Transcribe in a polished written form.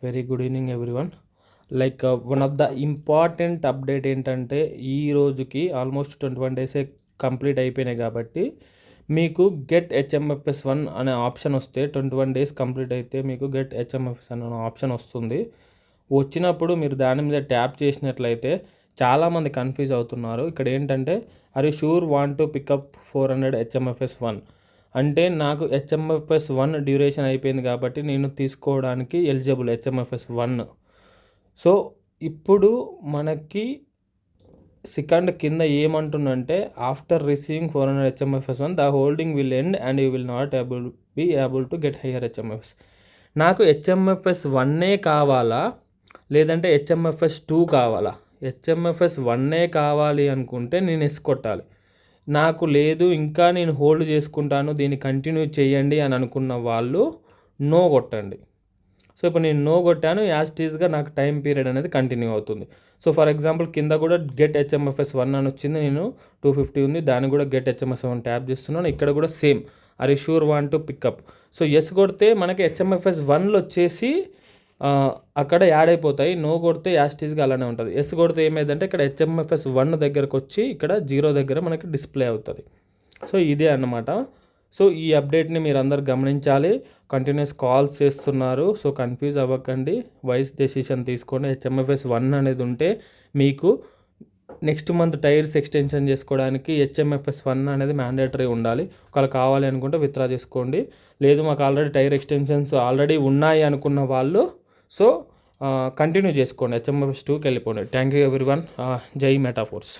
Very good evening everyone. One of the important update ఏంటంటే, ఈ రోజుకి ఆల్మోస్ట్ 21 డేసే కంప్లీట్ అయిపోయినాయి కాబట్టి మీకు గెట్ HMFS1 అనే ఆప్షన్ వస్తే 21 డేస్ కంప్లీట్ అయితే మీకు గెట్ HMFS అనే ఆప్షన్ వస్తుంది. వచ్చినప్పుడు మీరు దాని మీద ట్యాప్ చేసినట్లయితే చాలామంది కన్ఫ్యూజ్ అవుతున్నారు. ఇక్కడ ఏంటంటే, are you sure want to pick up 400 HMFS1 అంటే నాకు HMFS1 డ్యూరేషన్ అయిపోయింది కాబట్టి నేను తీసుకోవడానికి ఎలిజిబుల్ HMFS1. సో ఇప్పుడు మనకి సెకండ్ కింద ఏమంటుందంటే, after receiving 400 HMFS1 the holding will end and you will not be able to get higher HMFS. నాకు HMFS1 కావాలా లేదంటే HMFS2 కావాలా? HMFS1 కావాలి అనుకుంటే నేను ఎస్ కొట్టాలి. నాకు లేదు ఇంకా నేను హోల్డ్ చేసుకుంటాను దీన్ని కంటిన్యూ చేయండి అని అనుకున్న వాళ్ళు నో కొట్టండి. సో ఇప్పుడు నేను నో కొట్టాను, యాజ్ టీజ్గా నాకు టైం పీరియడ్ అనేది కంటిన్యూ అవుతుంది. సో ఫర్ ఎగ్జాంపుల్ కింద కూడా గెట్ HMFS1 అని వచ్చింది, నేను 250 ఉంది, దాన్ని కూడా గెట్ HMFS1 ట్యాప్ చేస్తున్నాను. ఇక్కడ కూడా same are you sure want to pick up. So yes కొడితే మనకి HMFS1లో వచ్చేసి అక్కడ యాడ్ అయిపోతాయి. నో కొడితే యాజ్ టీజ్గా అలానే ఉంటుంది. ఎస్ కొడితే ఏమైందంటే ఇక్కడ HMFS1 దగ్గరకు వచ్చి ఇక్కడ 0 దగ్గర మనకి డిస్ప్లే అవుతుంది. సో ఇదే అన్నమాట. సో ఈ అప్డేట్ని మీరు అందరు గమనించాలి. కంటిన్యూస్ కాల్స్ చేస్తున్నారు, సో కన్ఫ్యూజ్ అవ్వకండి, వైస్ డెసిషన్ తీసుకోండి. HMFS1 అనేది ఉంటే మీకు నెక్స్ట్ మంత్ టైర్స్ ఎక్స్టెన్షన్ చేసుకోవడానికి HMFS1 అనేది మ్యాండేటరీ ఉండాలి. ఒకవేళ కావాలి అనుకుంటే విత్డ్రా చేసుకోండి. లేదు మాకు ఆల్రెడీ టైర్ ఎక్స్టెన్షన్స్ ఆల్రెడీ ఉన్నాయి అనుకున్న వాళ్ళు సో కంటిన్యూ చేసుకోండి, HMFS2కి వెళ్ళిపోండి. Thank you everyone. జై మెటాఫోర్స్.